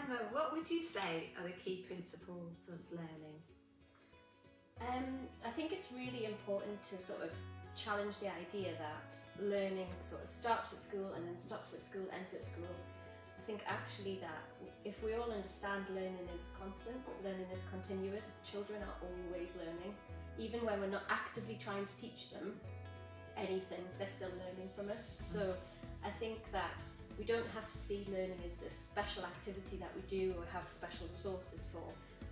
Emma, what would you say are the key principles of learning? I think it's really important to sort of challenge the idea that learning sort of starts at school and then stops at school, ends at school. I think actually that if we all understand learning is constant, learning is continuous, children are always learning. Even when we're not actively trying to teach them anything, they're still learning from us. So I think that we don't have to see learning as this special activity that we do or have special resources for.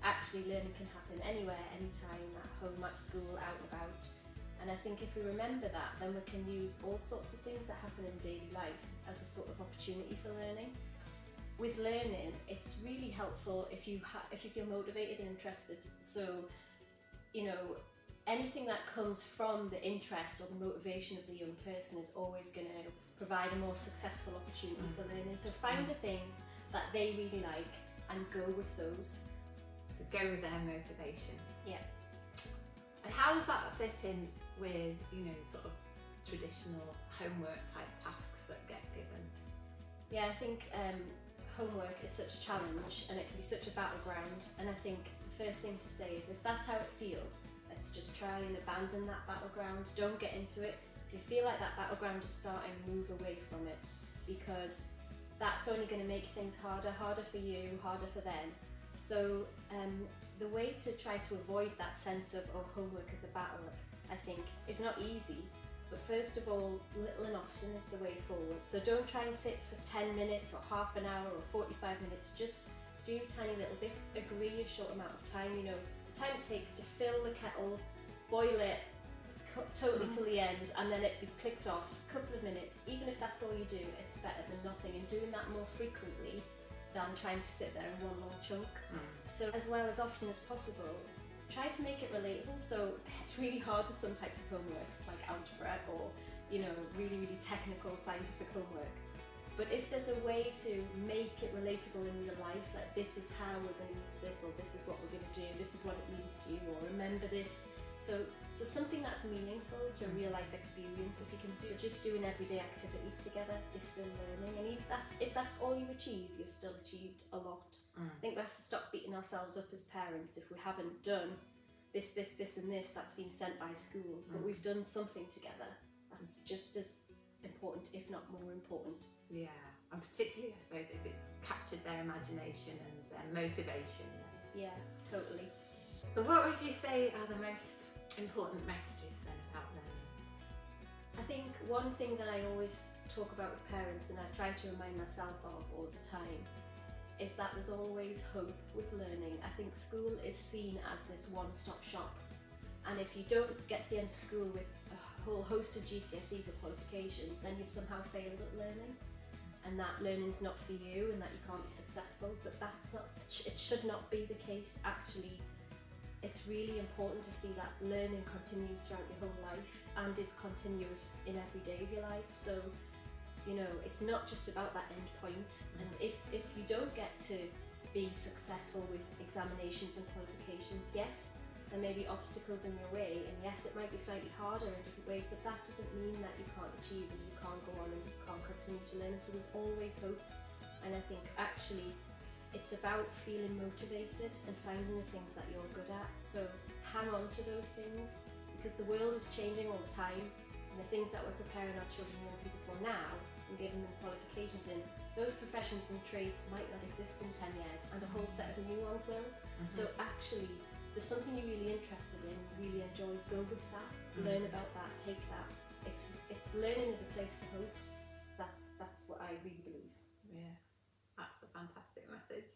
Actually, learning can happen anywhere, anytime, at home, at school, out and about. And I think if we remember that, then we can use all sorts of things that happen in daily life as a sort of opportunity for learning. With learning, it's really helpful if you feel motivated and interested. So, you know, anything that comes from the interest or the motivation of the young person is always going to provide a more successful opportunity for learning. So find the things that they really like and go with those. So go with their motivation. Yeah. And how does that fit in with, you know, sort of traditional homework type tasks that get given? Yeah, I think homework is such a challenge and it can be such a battleground, and I think the first thing to say is if that's how it feels, let's just try and abandon that battleground. Don't get into it. If you feel like that battleground is starting, move away from it, because that's only going to make things harder for you, harder for them. So the way to try to avoid that sense of, oh, homework is a battle, I think, is not easy. But first of all, little and often is the way forward. So don't try and sit for 10 minutes or half an hour or 45 minutes. Just do tiny little bits. Agree a short amount of time. You know, the time it takes to fill the kettle, boil it totally till the end, and then it be clicked off. A couple of minutes. Even if that's all you do, it's better than nothing. And doing that more frequently than trying to sit there in one long chunk. So as well as often as possible, try to make it relatable. So it's really hard with some types of homework, like algebra or, you know, really, really technical scientific homework. But if there's a way to make it relatable in real life, like this is how we're going to use this, or this is what we're going to do, this is what it means to you, or remember this. So something that's meaningful to a real life experience, if you can do. So just doing everyday activities together is still learning, and if that's all you achieve, you've still achieved a lot. I think we have to stop beating ourselves up as parents if we haven't done this and this that's been sent by school, but we've done something together that's just as important, if not more important. Yeah, and particularly I suppose if it's captured their imagination and their motivation. Yeah, totally. But what would you say are the most important messages then about learning? I think one thing that I always talk about with parents, and I try to remind myself of all the time, is that there's always hope with learning. I think school is seen as this one-stop shop, and if you don't get to the end of school with a whole host of GCSEs or qualifications, then you've somehow failed at learning, and that learning's not for you and that you can't be successful. But that's not, it should not be the case. Actually, it's really important to see that learning continues throughout your whole life and is continuous in every day of your life. So, you know, it's not just about that end point. And if you don't get to be successful with examinations and qualifications, yes, there may be obstacles in your way, and yes, it might be slightly harder in different ways, but that doesn't mean that you can't achieve and you can't go on and you can't continue to learn. So there's always hope. And I think actually it's about feeling motivated and finding the things that you're good at. So hang on to those things, because the world is changing all the time, and the things that we're preparing our children and young people for now and giving them qualifications in, those professions and trades might not exist in 10 years, and a whole set of new ones will. So actually, if there's something you're really interested in, really enjoy, go with that, learn about that, take that. It's learning is a place for hope. That's what I really believe. Yeah, that's a fantastic message.